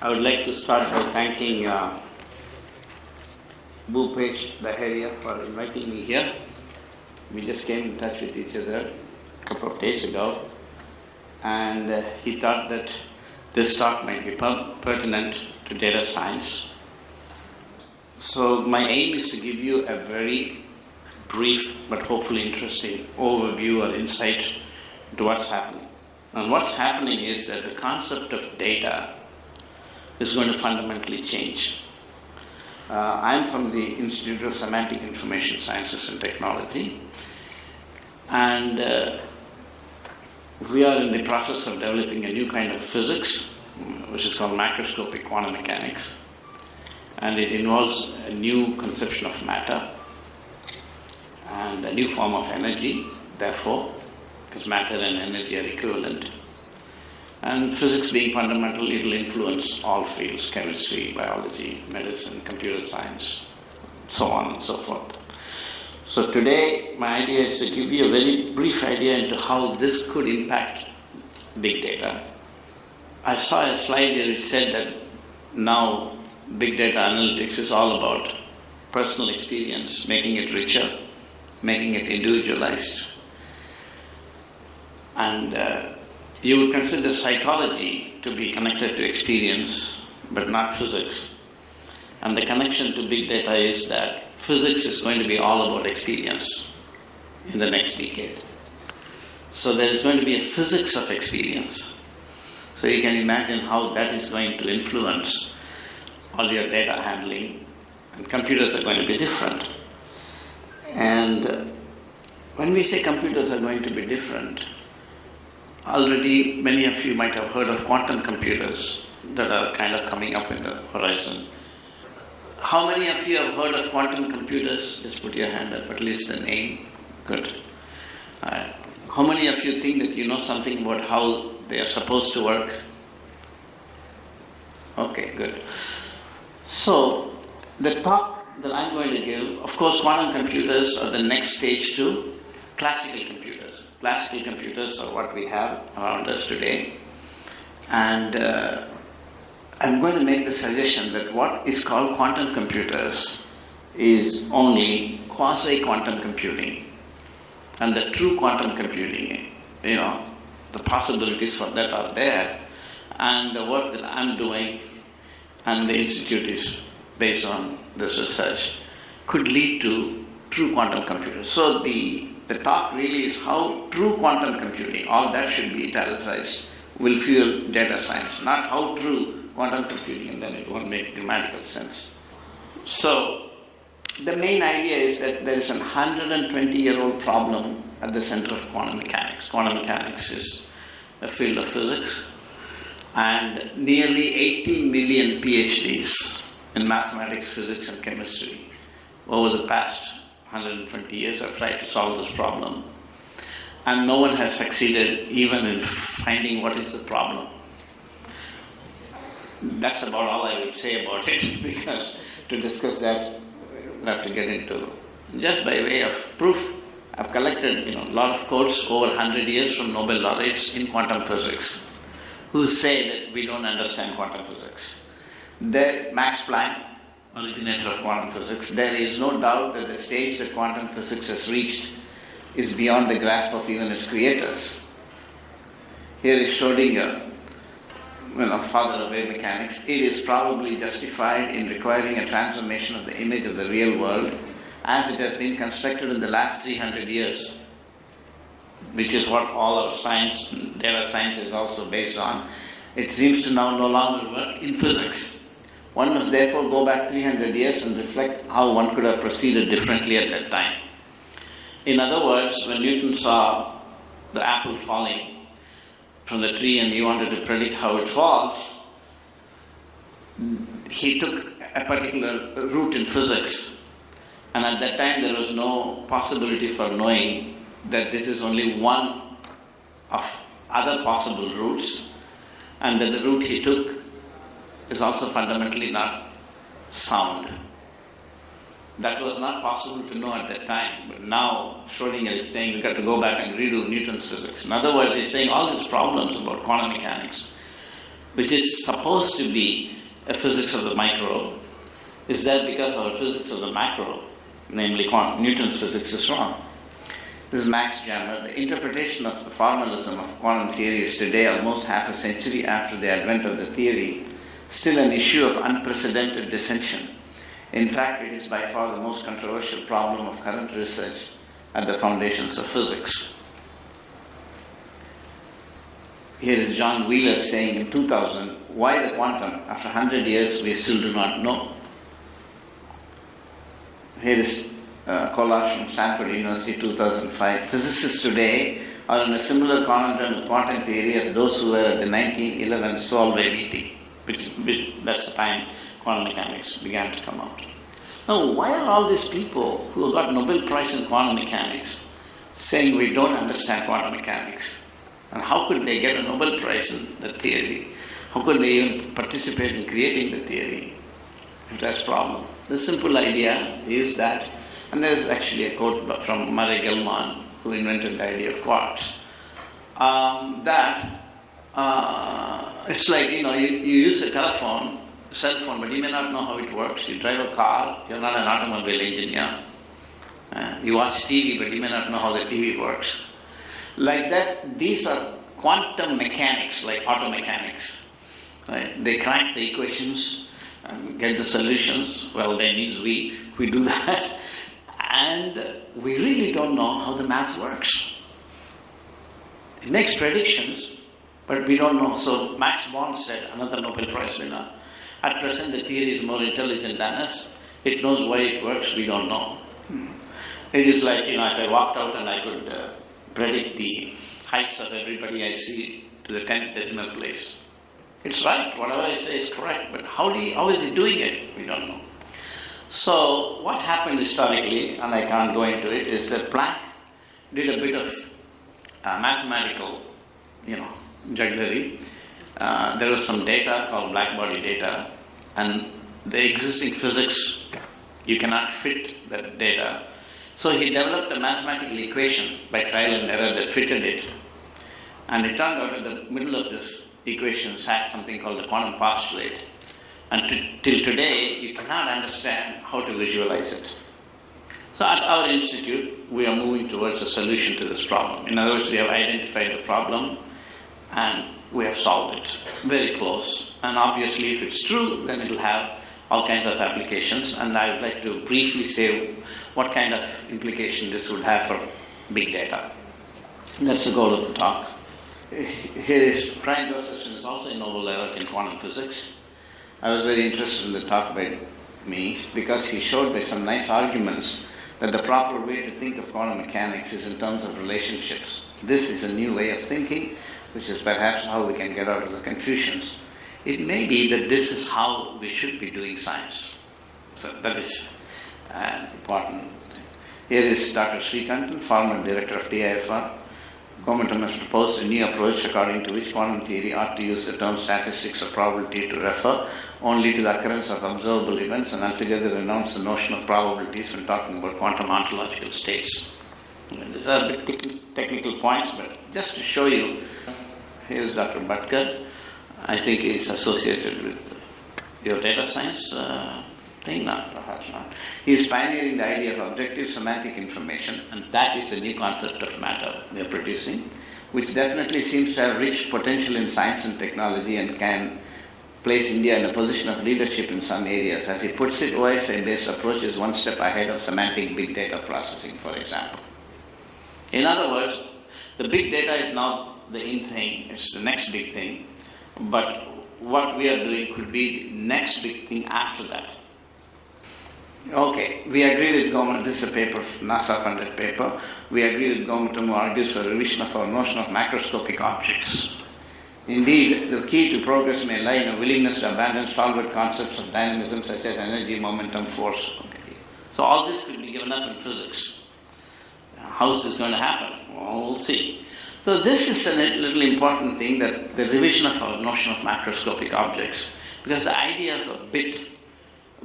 I would like to start by thanking Bhupesh Daheria for inviting me here. We just came in touch with each other a couple of days ago, and he thought that this talk might be pertinent to data science. So my aim is to give you a very brief but hopefully interesting overview or insight into what's happening. And what's happening is that the concept of data is going to fundamentally change. I'm from the Institute of Semantic Information Sciences and Technology, and we are in the process of developing a new kind of physics, which is called macroscopic quantum mechanics, and it involves a new conception of matter and a new form of energy, therefore, because matter and energy are equivalent. And physics being fundamental, it will influence all fields: chemistry, biology, medicine, computer science, so on and so forth. So today, my idea is to give you a very brief idea into how this could impact big data. I saw a slide here which said that now big data analytics is all about personal experience, making it richer, making it individualized. And you would consider psychology to be connected to experience, but not physics. And the connection to big data is that physics is going to be all about experience in the next decade. So there is going to be a physics of experience. So you can imagine how that is going to influence all your data handling, and computers are going to be different. And when we say computers are going to be different, already many of you might have heard of quantum computers that are kind of coming up in the horizon. How many of you have heard of quantum computers? Just put your hand up, at least the name. Good. How many of you think that you know something about how they are supposed to work? Okay, good. So, the talk that I'm going to give, of course, quantum computers are the next stage to classical computers. Classical computers are what we have around us today. And I'm going to make the suggestion that what is called quantum computers is only quasi-quantum computing. And the true quantum computing, the possibilities for that are there. And the work that I'm doing and the Institute is based on this research could lead to true quantum computers. So the talk really is how true quantum computing, all that should be italicized, will fuel data science, not how true quantum computing, and then it won't make grammatical sense. So the main idea is that there is a 120-year-old problem at the center of quantum mechanics. Quantum mechanics is a field of physics, and nearly 80 million PhDs in mathematics, physics, and chemistry over the past 120 years have tried to solve this problem, and no one has succeeded even in finding what is the problem. That's about all I would say about it, because to discuss that, we'll have to get into. Just by way of proof, I've collected a lot of quotes over 100 years from Nobel laureates in quantum physics who say that we don't understand quantum physics. Max Planck, originator of quantum physics, there is no doubt that the stage that quantum physics has reached is beyond the grasp of even its creators. Here is Schrödinger, father of wave mechanics. It is probably justified in requiring a transformation of the image of the real world as it has been constructed in the last 300 years, which is what all our science, data science, is also based on. It seems to now no longer work in physics. One must therefore go back 300 years and reflect how one could have proceeded differently at that time. In other words, when Newton saw the apple falling from the tree and he wanted to predict how it falls, he took a particular route in physics. And at that time there was no possibility for knowing that this is only one of other possible routes, and that the route he took is also fundamentally not sound. That was not possible to know at that time, but now Schrödinger is saying we've got to go back and redo Newton's physics. In other words, he's saying all these problems about quantum mechanics which is supposed to be a physics of the micro, is there because our physics of the macro, namely Newton's physics, is wrong. This is Max Jammer. The interpretation of the formalism of quantum theory is today, almost half a century after the advent of the theory, still an issue of unprecedented dissension. In fact, it is by far the most controversial problem of current research at the foundations of physics. Here is John Wheeler saying in 2000, why the quantum? After 100 years, we still do not know. Here is collage from Stanford University, 2005. Physicists today are in a similar conundrum with quantum theory as those who were at the 1911 Solvay meeting, which that's the time quantum mechanics began to come out. Now, why are all these people who got Nobel Prize in quantum mechanics saying we don't understand quantum mechanics? And how could they get a Nobel Prize in the theory? How could they even participate in creating the theory? That's a problem. The simple idea is that, and there's actually a quote from Murray Gell-Mann, who invented the idea of quarks, that it's like, you use a cell phone, but you may not know how it works. You drive a car, you're not an automobile engineer. You watch TV, but you may not know how the TV works. Like that, these are quantum mechanics, like auto mechanics. Right? They crack the equations and get the solutions. Well, that means we do that. And we really don't know how the math works. It makes predictions, but we don't know. So Max Born said, another Nobel Prize winner, at present the theory is more intelligent than us. It knows why it works, we don't know. It is like, if I walked out and I could predict the heights of everybody I see to the 10th decimal place. It's right, whatever I say is correct, but how is he doing it? We don't know. So what happened historically, and I can't go into it, is that Planck did a bit of mathematical, jugglery. There was some data called black body data, and the existing physics, you cannot fit that data. So he developed a mathematical equation by trial and error that fitted it. And it turned out in the middle of this equation sat something called the quantum postulate. And till today, you cannot understand how to visualize it. So at our institute, we are moving towards a solution to this problem. In other words, we have identified the problem and we have solved it. Very close. And obviously, if it's true, then it will have all kinds of applications. And I would like to briefly say what kind of implication this would have for big data. That's the goal of the talk. Here is Brian Josephson is also a Nobel laureate in quantum physics. I was very interested in the talk by me because he showed by some nice arguments that the proper way to think of quantum mechanics is in terms of relationships. This is a new way of thinking, which is perhaps how we can get out of the confusions. It may be that this is how we should be doing science. So that is important. Here is Dr. Srikantan, former director of TIFR. Gomatam has proposed a new approach according to which quantum theory ought to use the term statistics or probability to refer only to the occurrence of observable events and altogether renounce the notion of probabilities when talking about quantum ontological states. These are a bit technical points, but just to show you, here is Dr. Bhatkar. I think he's associated with your data science thing, not perhaps not. He is pioneering the idea of objective semantic information, and that is a new concept of matter we are producing, which definitely seems to have rich potential in science and technology and can place India in a position of leadership in some areas. As he puts it, OSI-based approach is one step ahead of semantic big data processing, for example. In other words, the big data is now the in thing, it's the next big thing, but what we are doing could be the next big thing after that. Okay, we agree with Gomatam. This is a paper, NASA-funded paper. We agree with Gomatam, who argues for a revision of our notion of macroscopic objects. Indeed, the key to progress may lie in a willingness to abandon stalwart concepts of dynamism such as energy, momentum, force. Okay. So all this could be given up in physics. How is this going to happen? Well, we'll see. So this is a little important thing, that the revision of our notion of macroscopic objects, because the idea of a bit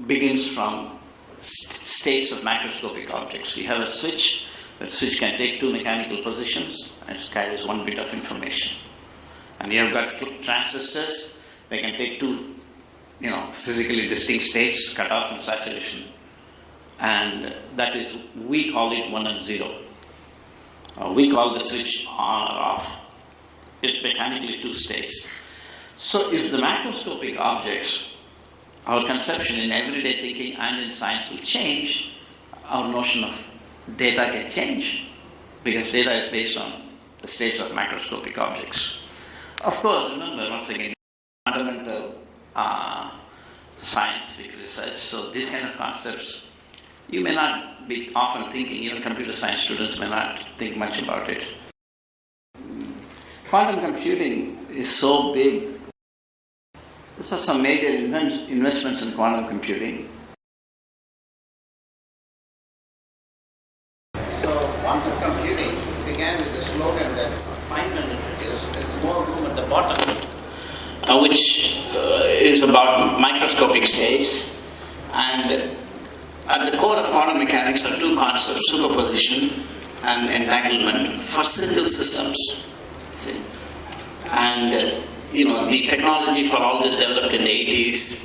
begins from states of macroscopic objects. You have a switch, that switch can take two mechanical positions and it carries one bit of information. And you have got transistors, They can take two, physically distinct states, cutoff and saturation, and that is, we call it 1 and 0. We call the switch on or off. It's mechanically two states. So if the macroscopic objects, our conception in everyday thinking and in science will change, our notion of data can change, because data is based on the states of macroscopic objects. Of course, remember, once again, fundamental scientific research, so these kind of concepts, you may not be often thinking, even computer science students may not think much about it. Quantum computing is so big. These are some major investments in quantum computing. So quantum computing began with the slogan that Feynman introduced, there's more room at the bottom, which is about microscopic states. And at the core of quantum mechanics are two concepts, superposition and entanglement for single systems. See? And the technology for all this developed in the 80s,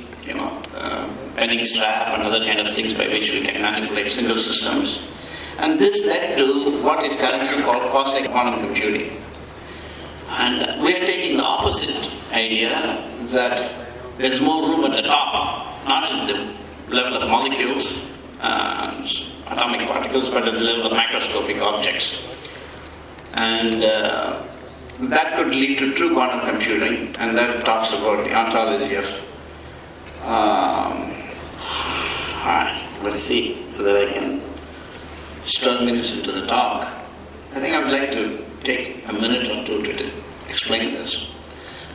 Penning's trap and other kind of things by which we can manipulate single systems. And this led to what is currently called quasi-quantum computing. And we are taking the opposite idea, that there's more room at the top, not at the level of molecules, atomic particles, but at the level of macroscopic objects. And that could lead to true quantum computing, and that talks about the ontology of let's see whether I can just 12 minutes into the talk. I think I would like to take a minute or two to explain this.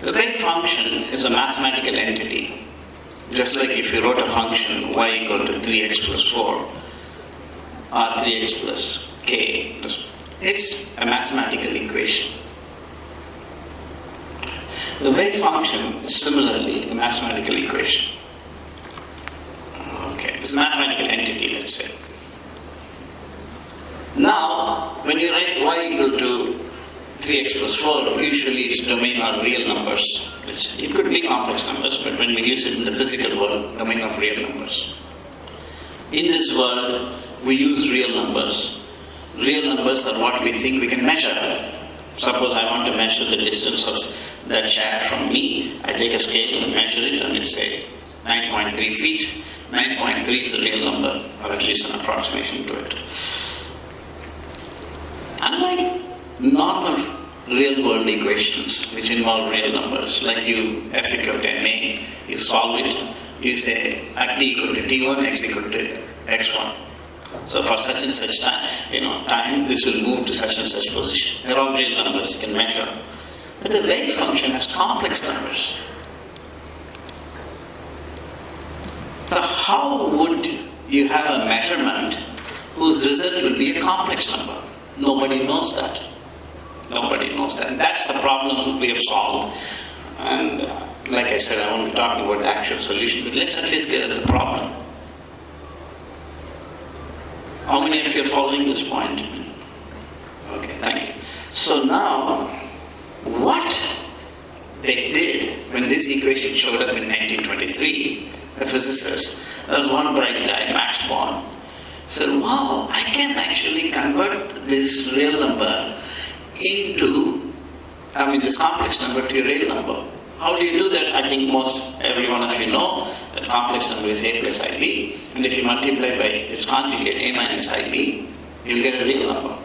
The wave function is a mathematical entity. Just like if you wrote a function y equal to 3x plus 4 or 3x plus k, it's a mathematical equation. The wave function is similarly a mathematical equation. Okay, it's a mathematical entity, let's say. Now, when you write y equal to 3x plus 4, usually its domain are real numbers. It could be complex numbers, but when we use it in the physical world, domain of real numbers. In this world, we use real numbers. Real numbers are what we think we can measure. Suppose I want to measure the distance of that chair from me. I take a scale and measure it, and it say 9.3 feet. 9.3 is a real number, or at least an approximation to it. Unlike normal real-world equations, which involve real numbers, like you f equal to ma, you solve it, you say at t equal to t1, x equal to x1. So for such and such time, this will move to such and such position. They're all real numbers you can measure. But the wave function has complex numbers. So how would you have a measurement whose result will be a complex number? Nobody knows that. Nobody knows that. And that's the problem we have solved. And like I said, I won't be talking about the actual solution, but let's at least get at the problem. How many of you are following this point? Okay, thank you. So now, what they did when this equation showed up in 1923, the physicist, there was one bright guy, Max Born, said, wow, I can actually convert this real number into, this complex number to a real number. How do you do that? I think most every one of you know that complex number is a plus ib, and if you multiply by its conjugate, a minus ib, you'll get a real number.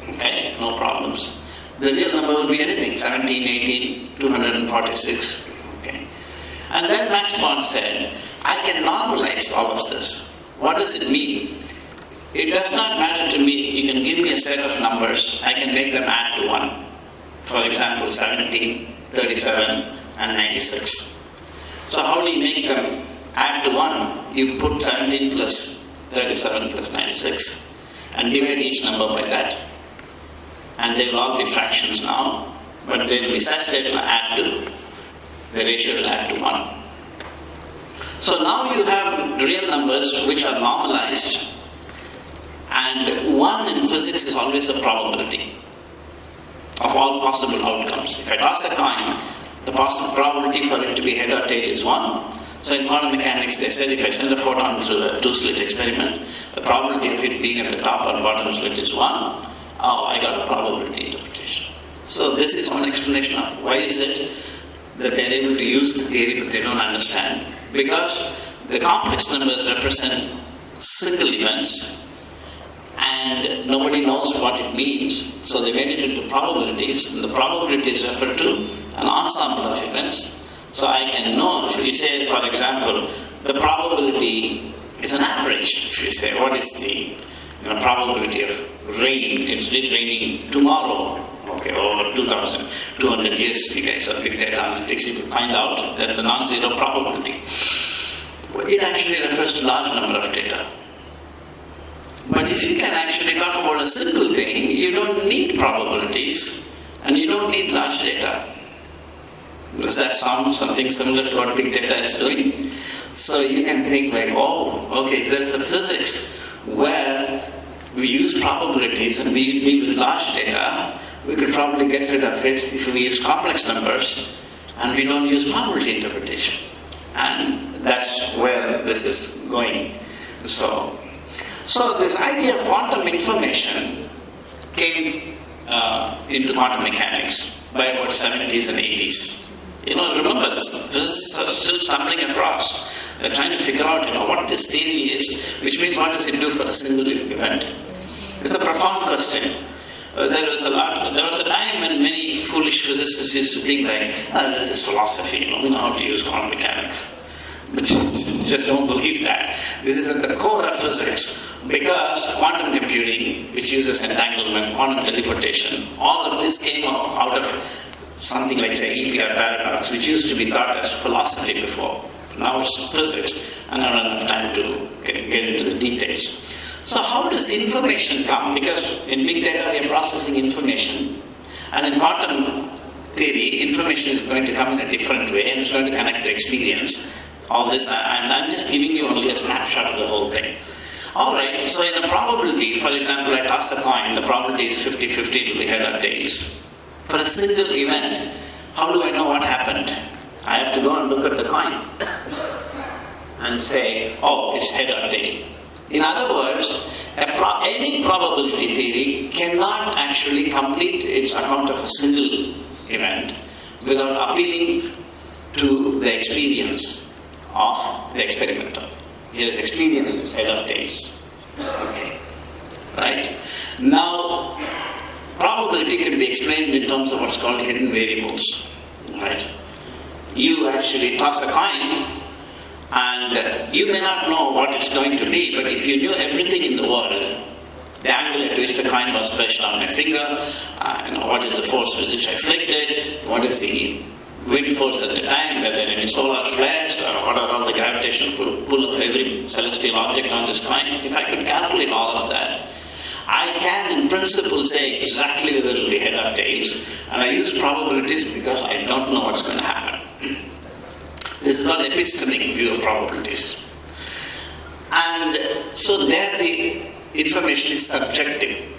Okay, no problems. The real number will be anything, 17, 18, 246. Okay. And then Max Born said, I can normalize all of this. What does it mean? It does not matter to me. You can give me a set of numbers. I can make them add to 1. For example, 17, 37, and 96. So how do you make them add to 1? You put 17 plus 37 plus 96 and divide each number by that. And they will all be fractions now, but they will be such that it will add to, the ratio will add to 1. So now you have real numbers which are normalized, and 1 in physics is always a probability of all possible outcomes. If I toss a coin, the possible probability for it to be head or tail is 1. So in quantum mechanics, they said if I send a photon through a two-slit experiment, the probability of it being at the top or bottom slit is 1. Oh, I got a probability interpretation. So this is one explanation of why is it that they're able to use the theory but they don't understand. Because the complex numbers represent single events and nobody knows what it means. So they made it into probabilities, and the probabilities refer to an ensemble of events. So I can know, if you say, for example, the probability is an average. If you say, what is the probability of rain? It's raining tomorrow. Okay, over 2,200 years, you guys are big data analytics, you can find out that's a non-zero probability. It actually refers to large number of data. But if you can actually talk about a simple thing, you don't need probabilities and you don't need large data. Does that sound something similar to what big data is doing? So you can think like, oh, okay, there's a physics where we use probabilities and we deal with large data. We could probably get rid of it if we use complex numbers and we don't use probability interpretation. And that's where this is going. So this idea of quantum information came into quantum mechanics by about 70s and 80s. Remember, physicists are still stumbling across. They're trying to figure out, what this theory is, which means what does it do for a single event? It's a profound question. There was a time when many foolish physicists used to think like, this is philosophy, we know how to use quantum mechanics. But just don't believe that. This is at the core of physics. Because quantum computing, which uses entanglement, quantum teleportation, all of this came out of something like, say, EPR paradox, which used to be thought as philosophy before. Now it's physics, and I don't have time to get into the details. So how does information come? Because in big data we are processing information, and in quantum theory, information is going to come in a different way, and it's going to connect to experience. All this, and I'm just giving you only a snapshot of the whole thing. Alright, so in a probability, for example, I toss a coin, the probability is 50-50, it will be head or tails. For a single event, how do I know what happened? I have to go and look at the coin and say, oh, it's head or tail. In other words, any probability theory cannot actually complete its account of a single event without appealing to the experience of the experimenter. His experience is head or tails. Okay. Right? Now, probability can be explained in terms of what's called hidden variables. Right? You actually toss a coin and you may not know what it's going to be, but if you knew everything in the world, the angle at which the coin was pushed on my finger, what is the force with which I flicked it, what is the wind force at the time, were there any solar flares, or what are all the gravitational pull of every celestial object on this coin. If I could calculate all of that, I can in principle say exactly whether it will be head or tails, and I use probabilities because I don't know what's going to happen. This is called epistemic view of probabilities. And so there the information is subjective.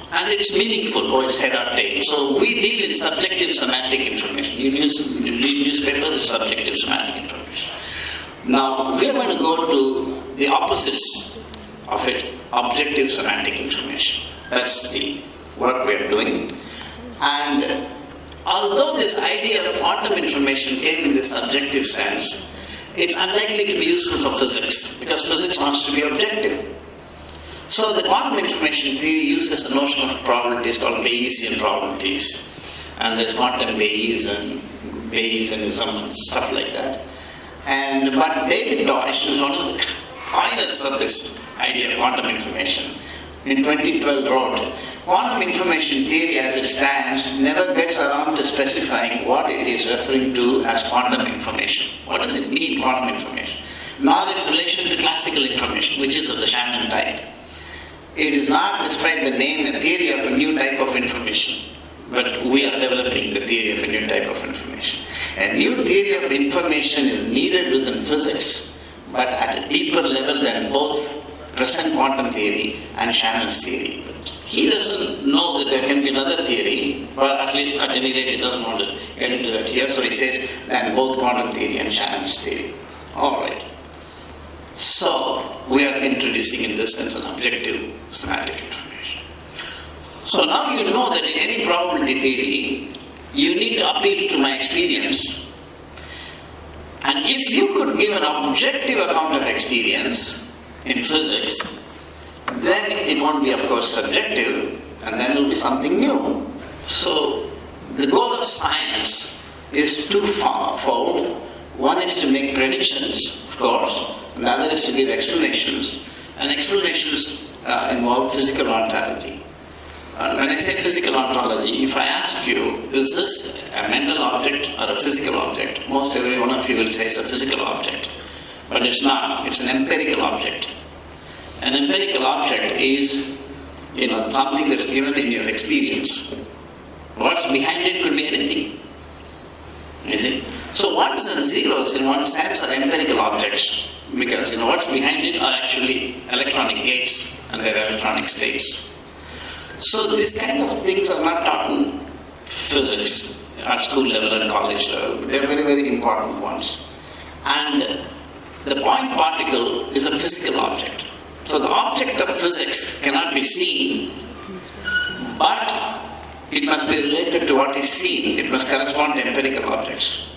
And it's meaningful, it's head or tail. So we deal in subjective semantic information. You read newspapers, it's subjective semantic information. Now, we are going to go to the opposites of it, objective semantic information. That's the work we are doing. And although this idea of quantum information came in the subjective sense, it's unlikely to be useful for physics, because physics wants to be objective. So the quantum information theory uses a notion of probabilities called Bayesian probabilities. And there's quantum Bayesianism and stuff like that. But David Deutsch is one of the pioneers of this idea of quantum information. In 2012 wrote, quantum information theory as it stands never gets around to specifying what it is referring to as quantum information. What does it mean, quantum information? Nor its relation to classical information, which is of the Shannon type. It is not, despite the name, a theory of a new type of information. But we are developing the theory of a new type of information. A new theory of information is needed within physics, but at a deeper level than both present quantum theory and Shannon's theory. he doesn't know that there can be another theory, or at least at any rate he doesn't want to get into that here, so he says that both quantum theory and Shannon's theory. All right. So we are introducing in this sense an objective semantic information. So now you know that in any probability theory, you need to appeal to my experience. And if you could give an objective account of experience in physics, then it won't be, of course, subjective, and then it will be something new. So the goal of science is twofold. One is to make predictions, of course, and the other is to give explanations. And explanations involve physical ontology. When I say physical ontology, if I ask you, is this a mental object or a physical object? Most every one of you will say it's a physical object. But it's not. It's an empirical object. An empirical object is, something that's given in your experience. What's behind it could be anything. You see? So ones and zeros in one sense are empirical objects, because what's behind it are actually electronic gates and their electronic states. So these kind of things are not taught in physics at school level and college level. They're very, very important ones. And the point particle is a physical object. So the object of physics cannot be seen, but it must be related to what is seen. It must correspond to empirical objects.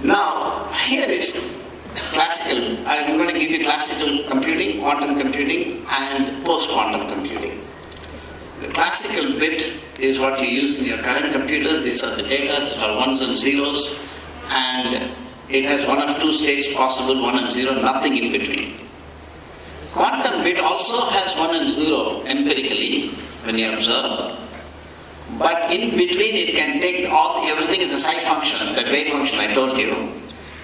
Now, here is classical. I'm going to give you classical computing, quantum computing, and post-quantum computing. The classical bit is what you use in your current computers. These are the data that are ones and zeros, and it has one of two states possible, 1 and 0, nothing in between. Quantum bit also has 1 and 0 empirically when you observe, but in between it can take everything is a psi function, that wave function I told you,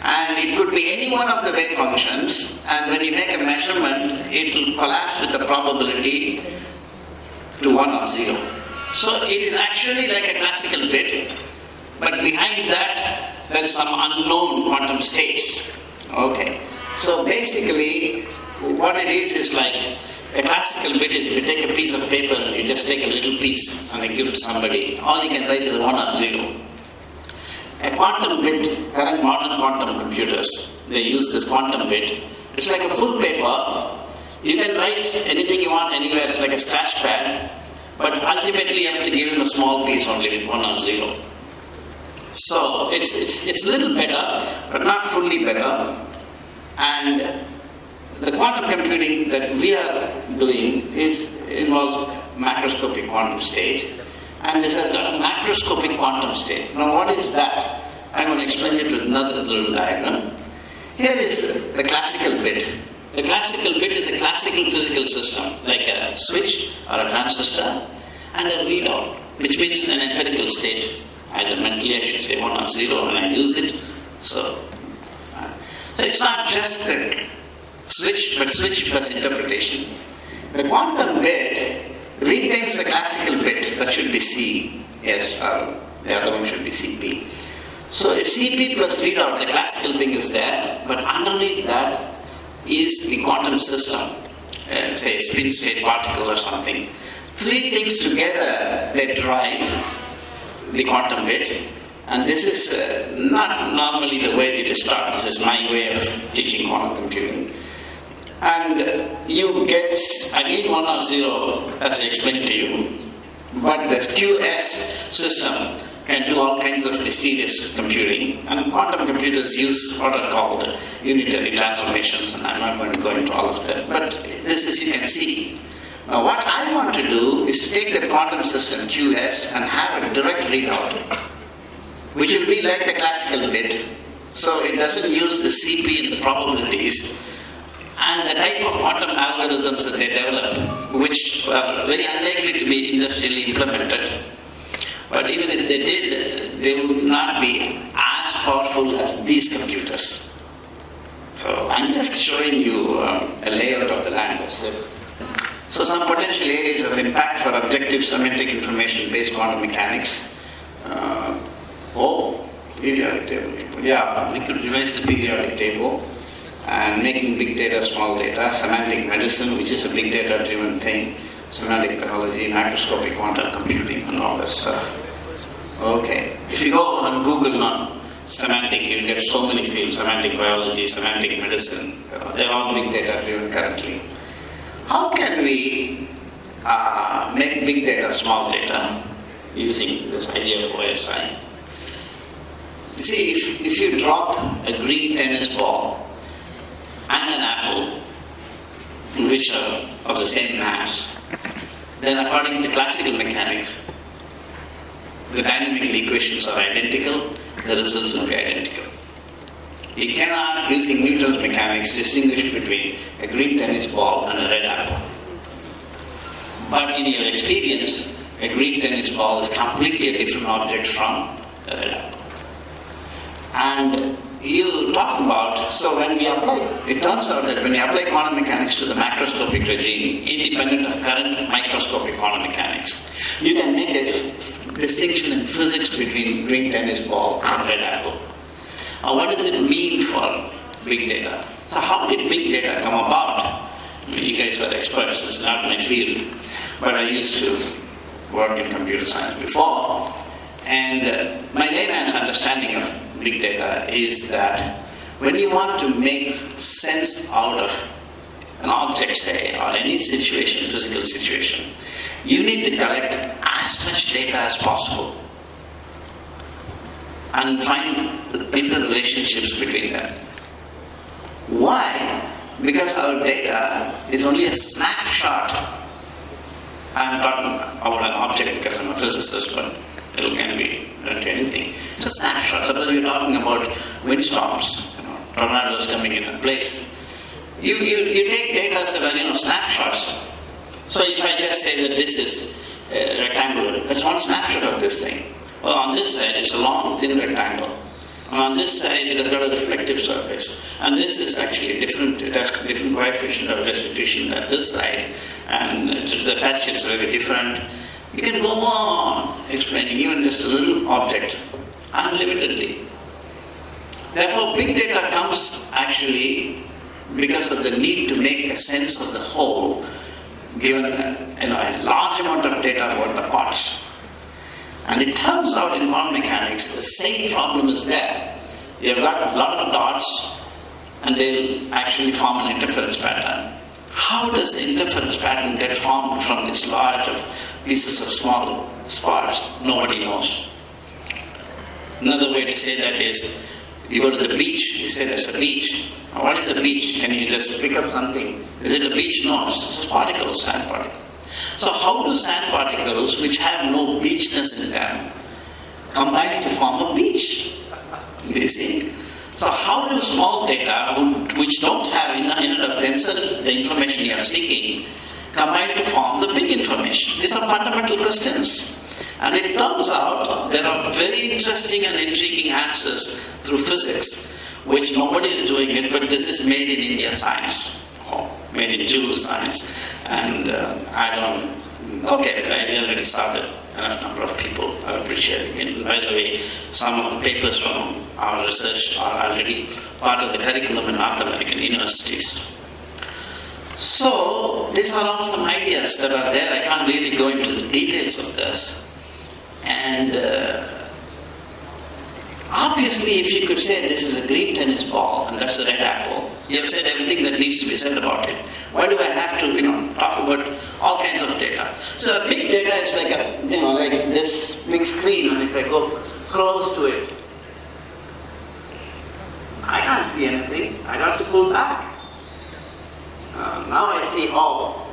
and it could be any one of the wave functions, and when you make a measurement, it will collapse with the probability to 1 or 0. So it is actually like a classical bit, but behind that there is some unknown quantum states. Okay. So basically, what it is like a classical bit is if you take a piece of paper and you just take a little piece and you give it to somebody, all you can write is 1 or 0. A quantum bit, current modern quantum computers, they use this quantum bit. It's like a full paper. You can write anything you want anywhere. It's like a scratch pad. But ultimately you have to give him a small piece only with 1 or 0. So it's a little better, but not fully better. And the quantum computing that we are doing involves macroscopic quantum state, and this has got a macroscopic quantum state. Now what is that? I'm going to explain it with another little diagram. Here is the classical bit. The classical bit is a classical physical system, like a switch or a transistor, and a readout, which means an empirical state. Either mentally I should say 1 or 0 when I use it. So it's not just the switch, but switch plus interpretation. The quantum bit retains the classical bit, that should be C, yes, or the other one should be CP. So if CP plus readout, the classical thing is there, but underneath that is the quantum system, say spin state particle or something. Three things together, they drive the quantum bit. And this is not normally the way it is taught. This is my way of teaching quantum computing. And you get again 1 or 0, as I explained to you. But the QS system can do all kinds of mysterious computing. And quantum computers use what are called unitary transformations, and I'm not going to go into all of that. But this is, you can see. Now what I want to do is to take the quantum system QS and have a direct readout, which will be like the classical bit. So it doesn't use the CP and the probabilities. And the type of quantum algorithms that they develop, which are very unlikely to be industrially implemented. But even if they did, they would not be as powerful as these computers. So I'm just showing you a layout of the land. So some potential areas of impact for objective semantic information-based quantum mechanics. Periodic table. Yeah, we could revise the periodic table. And making big data small data, semantic medicine, which is a big data driven thing, semantic biology, macroscopic quantum computing, and all that stuff. Okay. If you go on Google on semantic, you'll get so many fields: semantic biology, semantic medicine. They're all big data driven currently. How can we make big data small data using this idea of OSI? You see, if you drop a green tennis ball and an apple, which are of the same mass, then according to classical mechanics, the dynamical equations are identical, the results will be identical. You cannot, using Newton's mechanics, distinguish between a green tennis ball and a red apple. But in your experience, a green tennis ball is completely a different object from a red apple. And you talk about, so when we apply, it turns out that when you apply quantum mechanics to the macroscopic regime, independent of current microscopic quantum mechanics, you can make a distinction in physics between green tennis ball and red apple. What does it mean for big data? So how did big data come about? I mean, you guys are experts, this is not my field, but I used to work in computer science before, and my layman's understanding of big data is that when you want to make sense out of an object, say, or any situation, physical situation, you need to collect as much data as possible and find the interrelationships between them. Why? Because our data is only a snapshot. I'm talking about an object because I'm a physicist, but it can be done to anything. It's a snapshot. Suppose you're talking about windstorms, tornadoes coming in a place. You take data that are snapshots. So if I just say that this is rectangular, that's one snapshot of this thing. Well, on this side it's a long, thin rectangle. And on this side it has got a reflective surface. And this is actually different. It has different coefficient of restitution than this side. And the touch is very different. You can go on explaining even just a little object unlimitedly. Therefore, big data comes actually because of the need to make a sense of the whole, given a large amount of data about the parts. And it turns out in quantum mechanics, the same problem is there. You've got a lot of dots, and they'll actually form an interference pattern. How does the interference pattern get formed from this large of pieces of small sparks? Nobody knows. Another way to say that is, you go to the beach, you say there's a beach. What is a beach? Can you just pick up something? Is it a beach? No, it's a particle, sand particle. So how do sand particles, which have no beachness in them, combine to form a beach? You see? So how do small data, which don't have in and of themselves the information you are seeking, combine to form the big information? These are fundamental questions. And it turns out there are very interesting and intriguing answers through physics, which nobody is doing it, but this is made in India science, or made in Jewish science. And I already started. Enough number of people are appreciating it. And by the way, some of the papers from our research are already part of the curriculum in North American universities. So these are all some ideas that are there. I can't really go into the details of this. And obviously, if you could say this is a green tennis ball and that's a red apple, you have said everything that needs to be said about it. Why do I have to, talk about all kinds of data? So big data is like like this big screen, and if I go close to it, I can't see anything. I got to pull back. Now I see,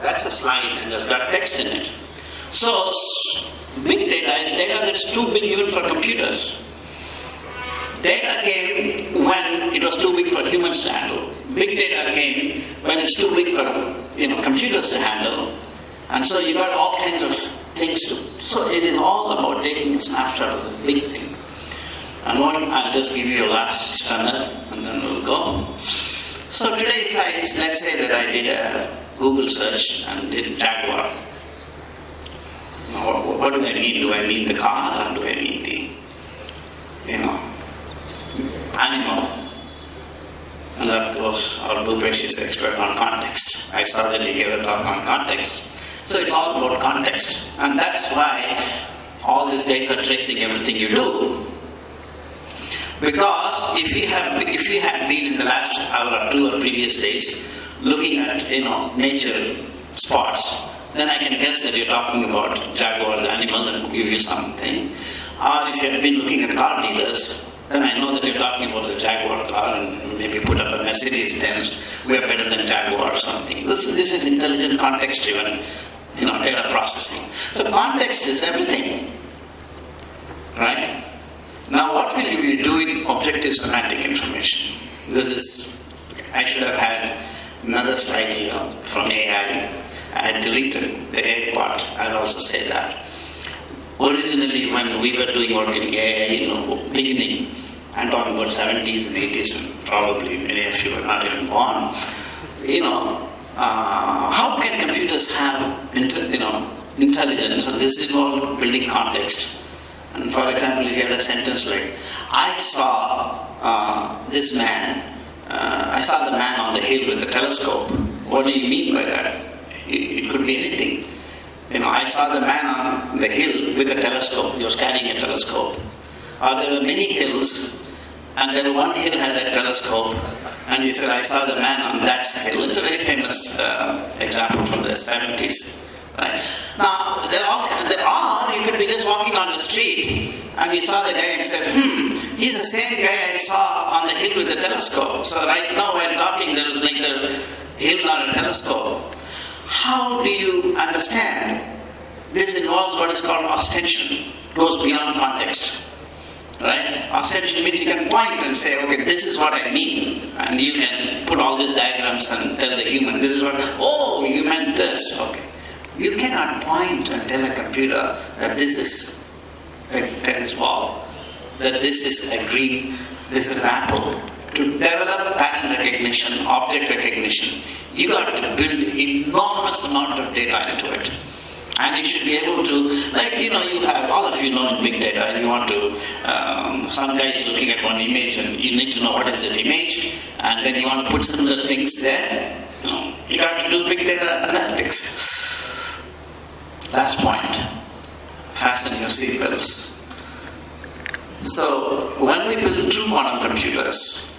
that's a slide and there's got text in it. So big data is data that's too big even for computers. Data came when it was too big for humans to handle. Big data came when it's too big for computers to handle. And so you got all kinds of things to. So it is all about taking a snapshot of the big thing. And I'll just give you a last stunner and then we'll go. So today, let's say that I did a Google search and did Jaguar. What do I mean? Do I mean the car or do I mean the, animal? And of course, our Bhupesh is expert on context. I saw that he gave a talk on context. So it's all about context. And that's why all these guys are tracing everything you do. Because if we had been in the last hour or two or previous days looking at nature spots, then I can guess that you're talking about jaguar, the animal, and give you something. Or if you have been looking at car dealers, then I know that you're talking about the Jaguar car and maybe put up a Mercedes Benz. We are better than Jaguar or something. This is intelligent, context-driven, data processing. So context is everything, right? Now, what will you be doing? Objective semantic information. I should have had another slide here from AI. I had deleted the AI part. I'll also say that. Originally, when we were doing work in AI, beginning, I'm talking about 70s and 80s, and probably many of you were not even born. How can computers have intelligence? And this involves building context. And for example, if you had a sentence like, I saw this man, I saw the man on the hill with a telescope. What do you mean by that? It could be anything. I saw the man on the hill with a telescope. He was carrying a telescope. Or there were many hills, and then one hill had a telescope, and he said, I saw the man on that hill. It's a very famous example from the 70s. Right? Now, you could be just walking on the street, and you saw the guy and said, he's the same guy I saw on the hill with the telescope. So right now, while talking, there was neither hill nor a telescope. How do you understand? This involves what is called ostension. It goes beyond context. Right? Ostension means you can point and say, okay, this is what I mean. And you can put all these diagrams and tell the human, this is what, oh, you meant this. Okay. You cannot point and tell a computer that this is a tennis ball, that this is a green, this is an apple. To develop pattern recognition, object recognition, you got to build enormous amount of data into it. And you should be able to, you have, all of you know in big data, and you want to, some guy is looking at one image and you need to know what is that image, and then you want to put similar things there. You got to do big data analytics. Last point, fasten your seatbelts. So, when we build true quantum computers,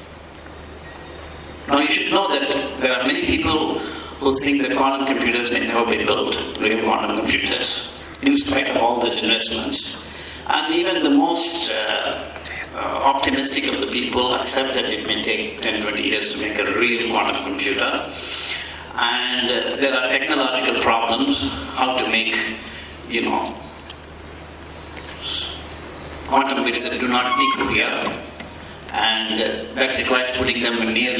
now you should know that there are many people who think that quantum computers may never be built, real quantum computers, in spite of all these investments. And even the most optimistic of the people accept that it may take 10, 20 years to make a real quantum computer. And there are technological problems, how to make, quantum bits that do not decohere. And that requires putting them in near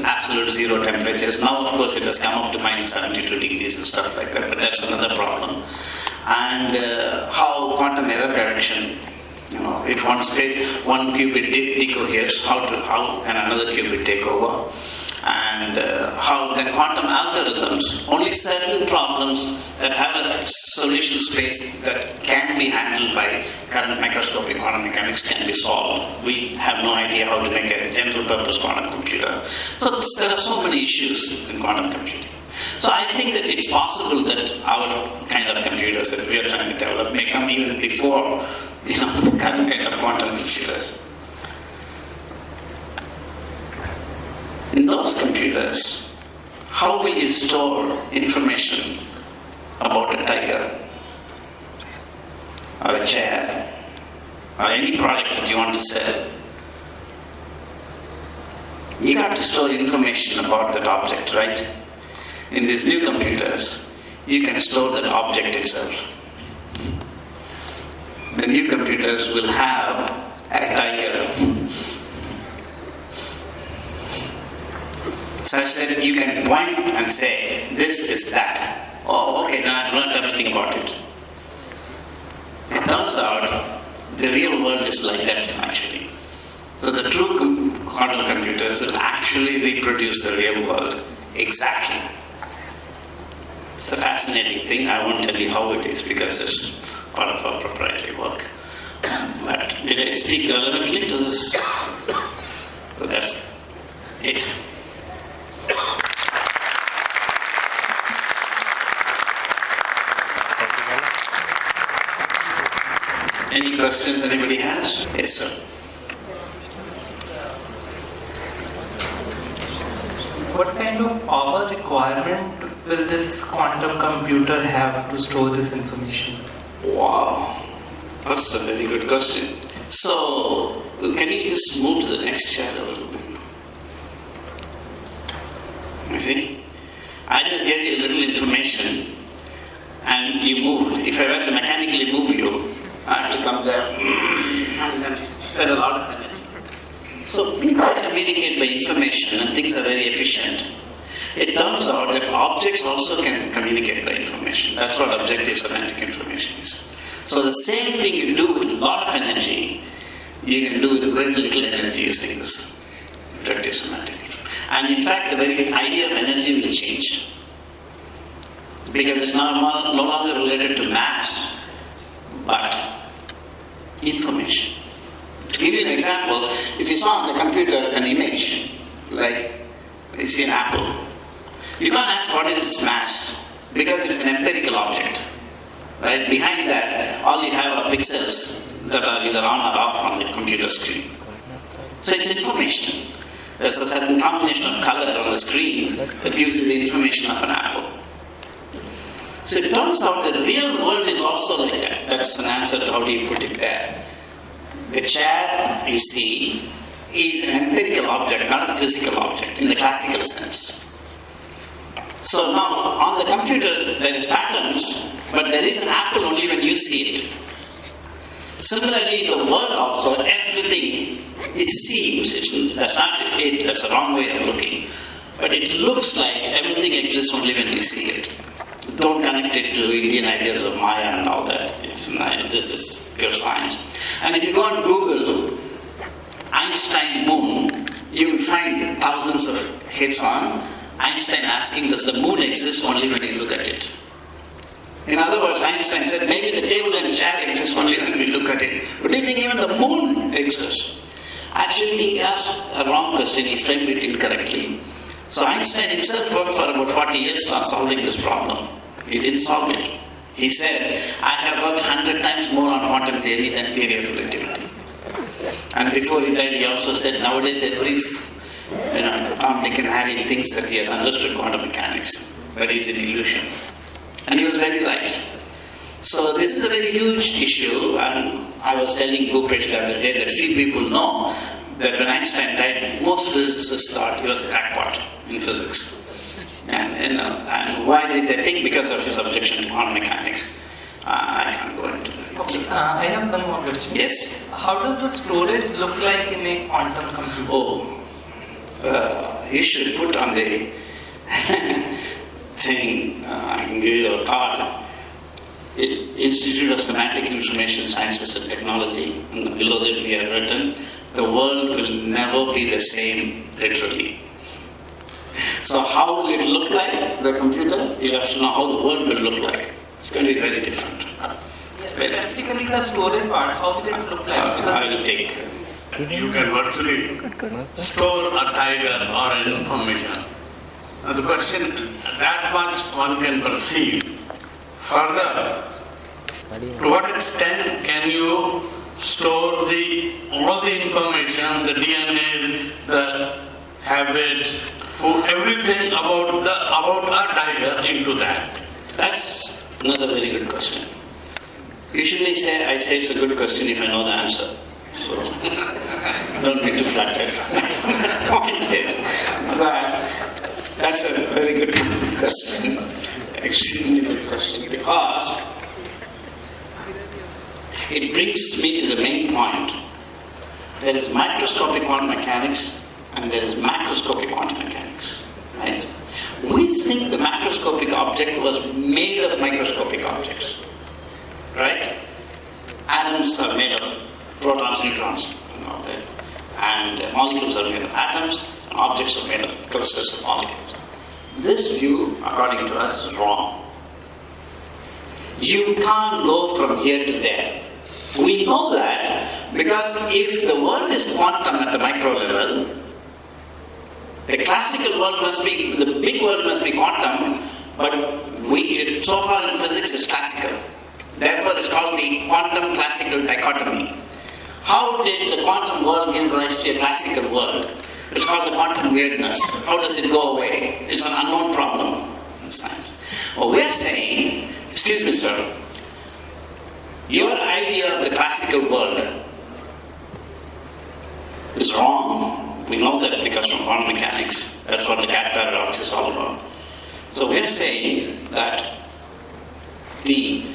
absolute zero temperatures. Now, of course, it has come up to minus 72 degrees and stuff like that, but that's another problem. And how quantum error correction, if one qubit decoheres, how can another qubit take over? And how then quantum algorithms, only certain problems that have a solution space that can be handled by current microscopic quantum mechanics can be solved. We have no idea how to make a general purpose quantum computer. So there are so many issues in quantum computing. So I think that it's possible that our kind of computers that we are trying to develop may come even before the current kind of quantum computers. In those computers, how will you store information about a tiger or a chair or any product that you want to sell? You got to store information about that object, right? In these new computers, you can store that object itself. The new computers will have a tiger such that you can point and say, this is that. Oh, okay, now I've learned everything about it. It turns out the real world is like that actually. So the true quantum computers will actually reproduce the real world exactly. It's a fascinating thing. I won't tell you how it is because it's part of our proprietary work. But did I speak relevantly to this? So that's it. questions anybody has? Yes, sir. What kind of power requirement will this quantum computer have to store this information? Wow, that's a very good question. So, can you just move to the next chair a little bit? You see? I just gave you a little information and you moved. If I were to mechanically move you, I have to come there and then spend a lot of energy. So people communicate by information and things are very efficient. It turns out that objects also can communicate by information. That's what objective semantic information is. So the same thing you do with a lot of energy, you can do with very little energy using this objective semantic information. And in fact, the very idea of energy will change. Because it's no longer related to mass, but information. To give you an example, if you saw on the computer an image, like you see an apple, you can't ask what is its mass, because it's an empirical object. Right? Behind that, all you have are pixels that are either on or off on the computer screen. So it's information. There's a certain combination of color on the screen that gives you the information of an apple. So it turns out that the real world is also like that. That's an answer to how do you put it there. The chair, you see, is an empirical object, not a physical object in the classical sense. So now, on the computer, there is patterns, but there is an apple only when you see it. Similarly, the world also, everything, it seems, that's not it, that's the wrong way of looking, but it looks like everything exists only when we see it. Don't connect it to Indian ideas of Maya and all that. This is pure science. And if you go on Google, Einstein moon, you will find thousands of hits on Einstein asking, does the moon exist only when you look at it? In other words, Einstein said, maybe the table and chair exist only when we look at it. But do you think even the moon exists? Actually, he asked a wrong question, he framed it incorrectly. So Einstein himself worked for about 40 years on solving this problem. He didn't solve it. He said, I have worked 100 times more on quantum theory than theory of relativity. And before he died, he also said, nowadays every Tom, Dick and Harry thinks that he has understood quantum mechanics, but it's an illusion. And he was very right. So this is a very huge issue, and I was telling Bhupesh the other day that few people know that when Einstein died, most physicists thought he was a crackpot in physics. And why did they think? Because of his objection to quantum mechanics. I can't go into that. Okay, I have one more question. Yes? How does the storage look like in a quantum computer? You should put on the thing, I can give you a card, Institute of Semantic Information Sciences and Technology, and below that we have written, the world will never be the same literally. So how will it look like, the computer? You have to know how the world will look like. It's going to be very different. Specifically the storage part, how will it look like? I will take... You can virtually store a tiger or an information. Now the question, that much one can perceive. Further, to what extent can you store all the information, the DNA, the habits, everything about a tiger into that? That's another very good question. Usually I say it's a good question if I know the answer. So don't be too flattered. The point is that that's a very good question. Extremely good question, because it brings me to the main point. There is microscopic quantum mechanics and there is macroscopic quantum mechanics. Right? We think the macroscopic object was made of microscopic objects. Right? Atoms are made of protons, neutrons, and all that. And molecules are made of atoms, and objects are made of clusters of molecules. This view, according to us, is wrong. You can't go from here to there. We know that because if the world is quantum at the micro level, the classical world must be, the big world must be quantum, but so far in physics it's classical. Therefore, it's called the quantum classical dichotomy. How did the quantum world give rise to a classical world? It's called the quantum weirdness. How does it go away? It's an unknown problem in science. Well, we're saying, excuse me, sir, your idea of the classical world is wrong. We know that because from quantum mechanics, that's what the cat paradox is all about. So we're saying that the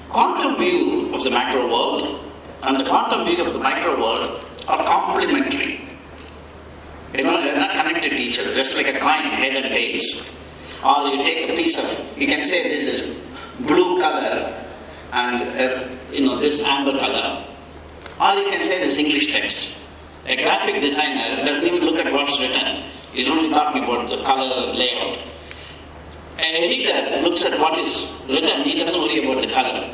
quantum view of the macro world and the quantum view of the micro world are complementary. They're not connected to each other, just like a coin, head and tails. Or you take a piece of, you can say this is blue color and this amber color. Or you can say this English text. A graphic designer doesn't even look at what's written. He's only talking about the color layout. An editor looks at what is written, he doesn't worry about the color.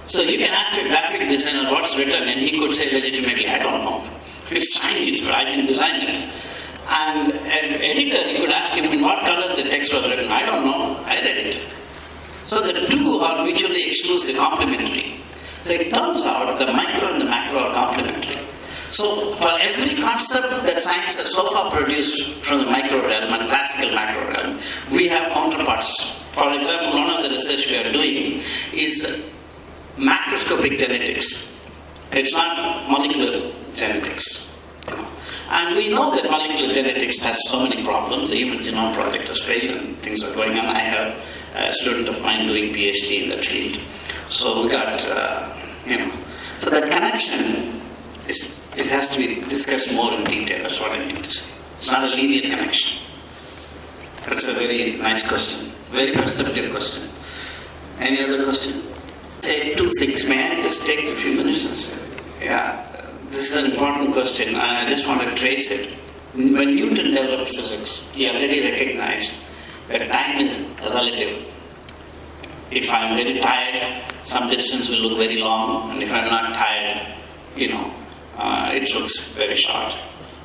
So you can ask a graphic designer what's written and he could say legitimately, I don't know. It's Chinese, but I can design it. And an editor, you could ask him in what color the text was written. I don't know, I read it. So the two are mutually exclusive, complementary. So it turns out the micro and the macro are complementary. So for every concept that science has so far produced from the micro realm and classical macro realm, we have counterparts. For example, one of the research we are doing is macroscopic genetics. It's not molecular genetics. And we know that molecular genetics has so many problems. The Human Genome Project has failed and things are going on. I have a student of mine doing PhD in that field. So we got, so that connection, it has to be discussed more in detail, that's what I mean to say. It's not a linear connection. That's a very nice question, very perceptive question. Any other question? Say two things. May I just take a few minutes and say, this is an important question. I just want to trace it. When Newton developed physics, he already recognized that time is relative. If I'm very tired, some distance will look very long, and if I'm not tired, it looks very short.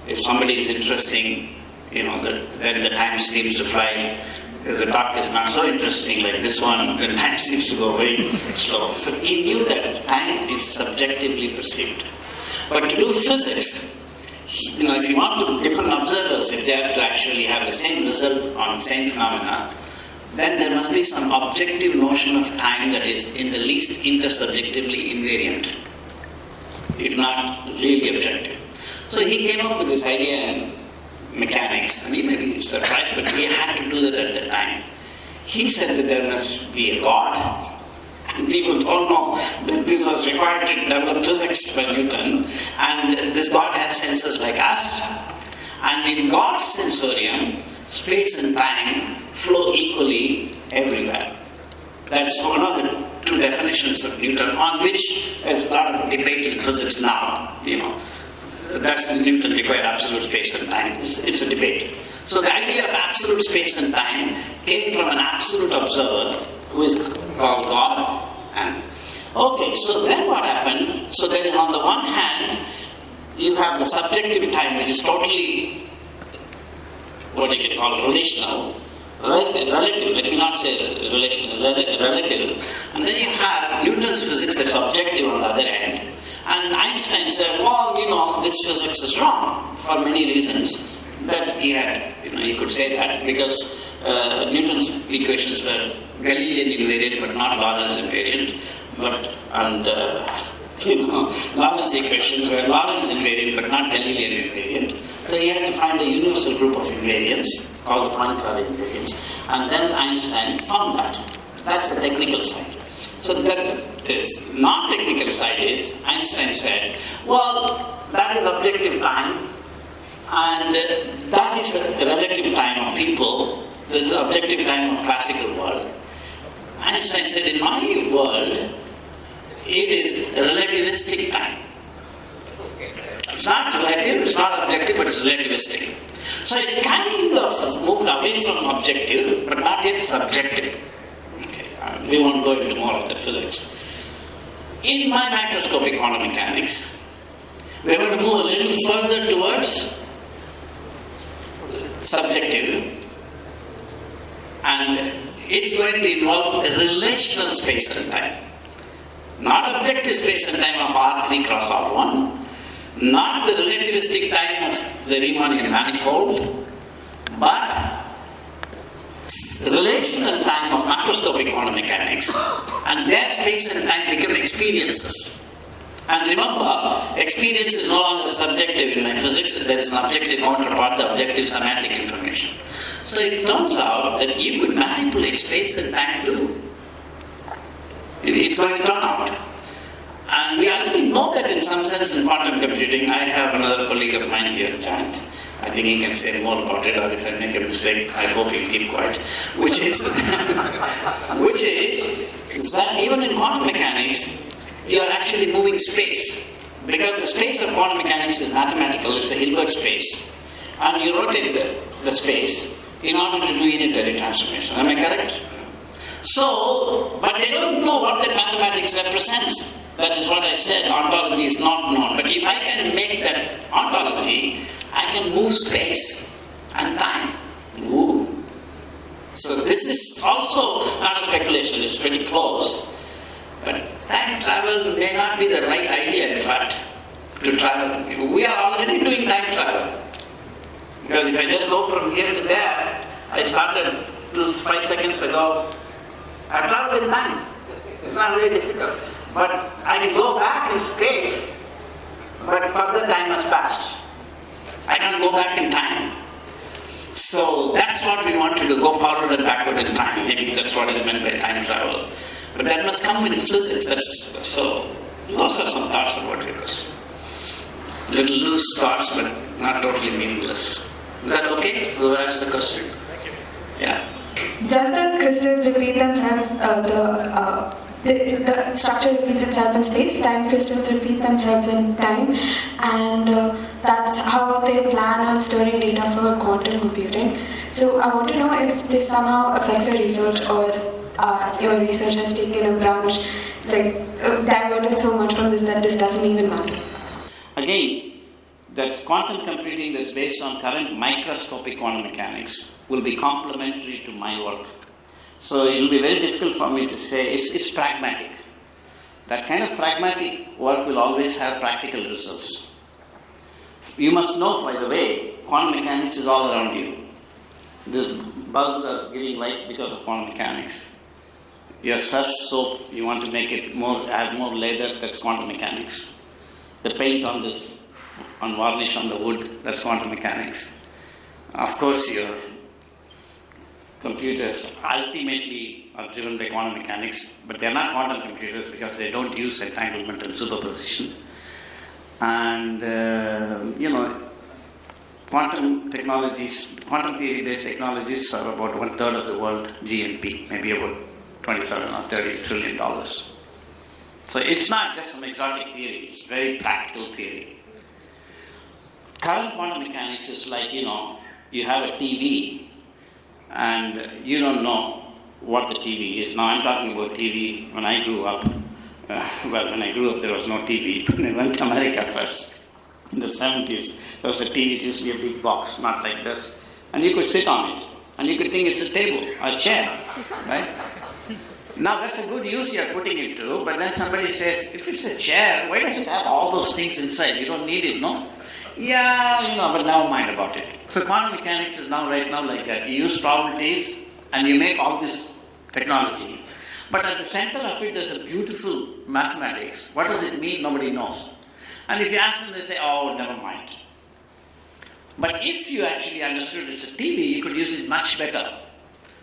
If somebody is interesting, then the time seems to fly. If the talk is not so interesting like this one, then time seems to go very slow. So he knew that time is subjectively perceived. But to do physics, if you want to different observers, if they have to actually have the same result on the same phenomena, then there must be some objective notion of time that is in the least intersubjectively invariant, if not really objective. So he came up with this idea in mechanics, and he may be surprised, but he had to do that at the time. He said that there must be a God, and people don't know that this was required to develop physics by Newton, and this God has senses like us, and in God's sensorium, space and time flow equally everywhere. That's one of the two definitions of Newton, on which there's a lot of debate in physics now. Does Newton require absolute space and time? It's a debate. So the idea of absolute space and time came from an absolute observer who is called God. Okay, so then what happened? So there is, on the one hand, you have the subjective time, which is totally, what you can call relational, relative, let me not say relational, relative. And then you have Newton's physics that's objective on the other end. And Einstein said, this physics is wrong for many reasons. That he had, he could say that because Newton's equations were Galilean invariant but not Lorentz invariant. Lorentz equations were Lorentz invariant but not Galilean invariant. So he had to find a universal group of invariants called the Poincare invariants. And then Einstein found that. That's the technical side. So this non-technical side is, Einstein said, that is objective time, and that is the relative time of people. This is the objective time of classical world. Einstein said, in my world, it is relativistic time. It's not relative, it's not objective, but it's relativistic. So it kind of moved away from objective, but not yet subjective. We won't go into more of the physics. In my macroscopic quantum mechanics, we're going to move a little further towards subjective, and it's going to involve relational space and time. Not objective space and time of R3 cross R1, not the relativistic time of the Riemannian manifold, but relational time of macroscopic quantum mechanics, and their space and time become experiences. And remember, experience is no longer subjective in my physics, there is an objective counterpart, the objective semantic information. So it turns out that you could manipulate space and time too. It's going to turn out. And we already know that in some sense in quantum computing. I have another colleague of mine here, Janth. I think he can say more about it, or if I make a mistake, I hope he'll keep quiet. Which is that even in quantum mechanics, you are actually moving space. Because the space of quantum mechanics is mathematical, it's a Hilbert space. And you rotate the space in order to do unitary transformation. Am I correct? So, but they don't know what that mathematics represents. That is what I said, ontology is not known. But if I can make that ontology, I can move space and time. Ooh. So this is also not a speculation, it's pretty close. But time travel may not be the right idea, in fact, to travel. We are already doing time travel. Because if I just go from here to there, I started 5 seconds ago, I traveled in time. It's not really difficult. But I can go back in space, but further time has passed. I can't go back in time. So that's what we want to do, go forward and backward in time. Maybe that's what is meant by time travel. But that must come in physics. So those are some thoughts about your question. Little loose thoughts, but not totally meaningless. Is that okay? Whoever asked the question? Thank you. Yeah. Just as crystals repeat themselves, the structure repeats itself in space, time crystals repeat themselves in time, and that's how they plan on storing data for quantum computing. So I want to know if this somehow affects your research, or your research has taken a branch, diverted so much from this that this doesn't even matter. Again, that's quantum computing that's based on current microscopic quantum mechanics will be complementary to my work. So it will be very difficult for me to say, it's pragmatic. That kind of pragmatic work will always have practical results. You must know, by the way, quantum mechanics is all around you. These bulbs are giving light because of quantum mechanics. Your surf soap, you want to make it have more leather, that's quantum mechanics. The paint on varnish on the wood, that's quantum mechanics. Of course, your computers ultimately are driven by quantum mechanics, but they're not quantum computers because they don't use entanglement and superposition. And, quantum technologies, quantum theory-based technologies are about 1/3 of the world GNP, maybe about $27 or $30 trillion. So it's not just some exotic theory, it's very practical theory. Current quantum mechanics is like, you have a TV and you don't know what the TV is. Now I'm talking about TV when I grew up. When I grew up there was no TV. When I went to America first, in the 70s, there was a TV, it used to be a big box, not like this. And you could sit on it. And you could think it's a table, a chair, right? Now that's a good use you're putting it to, but then somebody says, if it's a chair, why does it have all those things inside? You don't need it, no? Yeah, but never mind about it. So quantum mechanics is right now like that. You use probabilities and you make all this technology. But at the center of it, there's a beautiful mathematics. What does it mean? Nobody knows. And if you ask them, they say, oh, never mind. But if you actually understood it's a TV, you could use it much better.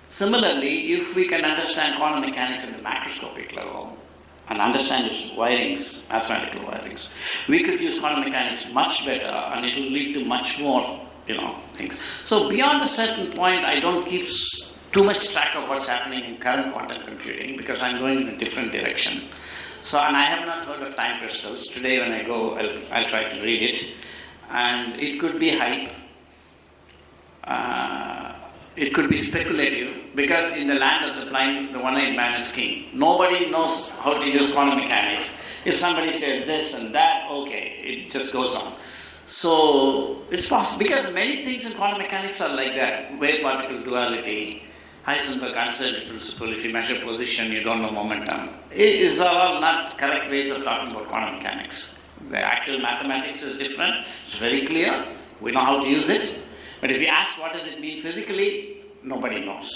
Similarly, if we can understand quantum mechanics at the macroscopic level and understand its wirings, mathematical wirings, we could use quantum mechanics much better and it will lead to much more, things. So beyond a certain point, I don't keep too much track of what's happening in current quantum computing because I'm going in a different direction. So, and I have not heard of time crystals. Today when I go, I'll try to read it. And it could be hype. It could be speculative, because in the land of the blind, the one-eyed man is king. Nobody knows how to use quantum mechanics. If somebody says this and that, okay, it just goes on. So it's possible, because many things in quantum mechanics are like that. Wave-particle duality, Heisenberg uncertainty principle, if you measure position, you don't know momentum. These are all not correct ways of talking about quantum mechanics. The actual mathematics is different, it's very clear, we know how to use it. But if you ask what does it mean physically, nobody knows.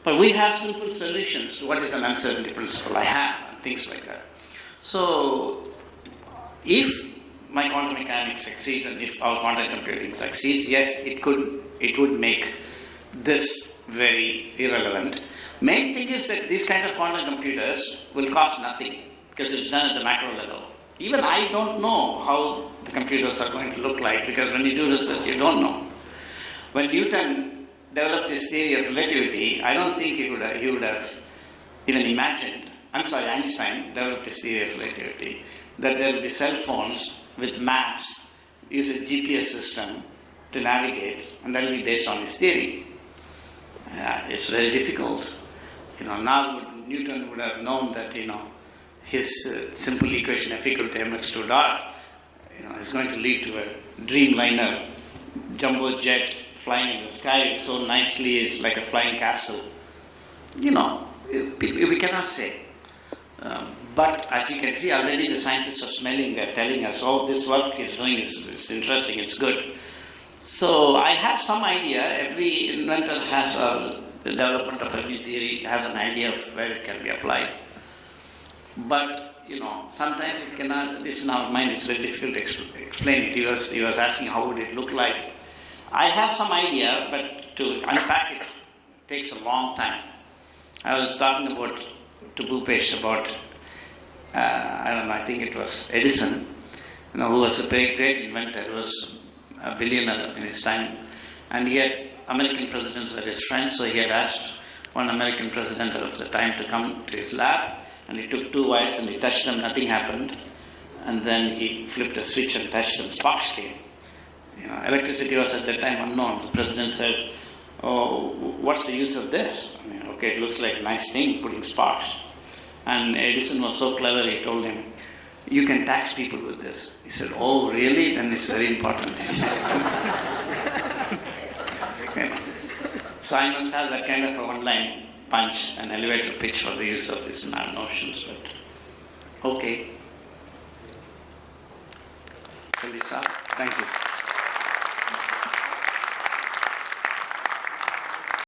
But we have simple solutions to what is an uncertainty principle I have, and things like that. So, if my quantum mechanics succeeds and if our quantum computing succeeds, yes, it would make this very irrelevant. Main thing is that these kind of quantum computers will cost nothing because it's done at the macro level. Even I don't know how the computers are going to look like because when you do research, you don't know. When Newton developed his theory of relativity, I don't think he would have even imagined, Einstein developed his theory of relativity, that there will be cell phones with maps, use a GPS system to navigate, and that will be based on his theory. It's very difficult. Now Newton would have known that, his simple equation F equal to mx 2 dot, is going to lead to a dreamliner, jumbo jet flying in the sky so nicely, it's like a flying castle. We cannot say. But as you can see, already the scientists are smelling, they're telling us, oh, this work he's doing is interesting, it's good. So I have some idea. Every inventor has the development of a new theory has an idea of where it can be applied. But sometimes it cannot. This in our mind, it's very difficult to explain it. He was asking how would it look like. I have some idea, but to unpack it takes a long time. I was talking to Bhupesh about I think it was Edison, who was a very great inventor. He was a billionaire in his time, and he had American presidents were his friends, so he had asked one American president of the time to come to his lab, and he took 2 wires and he touched them, nothing happened, and then he flipped a switch and touched them, sparks came. Electricity was at that time unknown. The president said, oh, what's the use of this? Okay, it looks like a nice thing, putting sparks. And Edison was so clever, he told him, you can tax people with this. He said, oh, really? Then it's very important. He said. Okay. So I must have that kind of a one-line punch, an elevator pitch for the use of these notions. But okay. Shall we start? Thank you.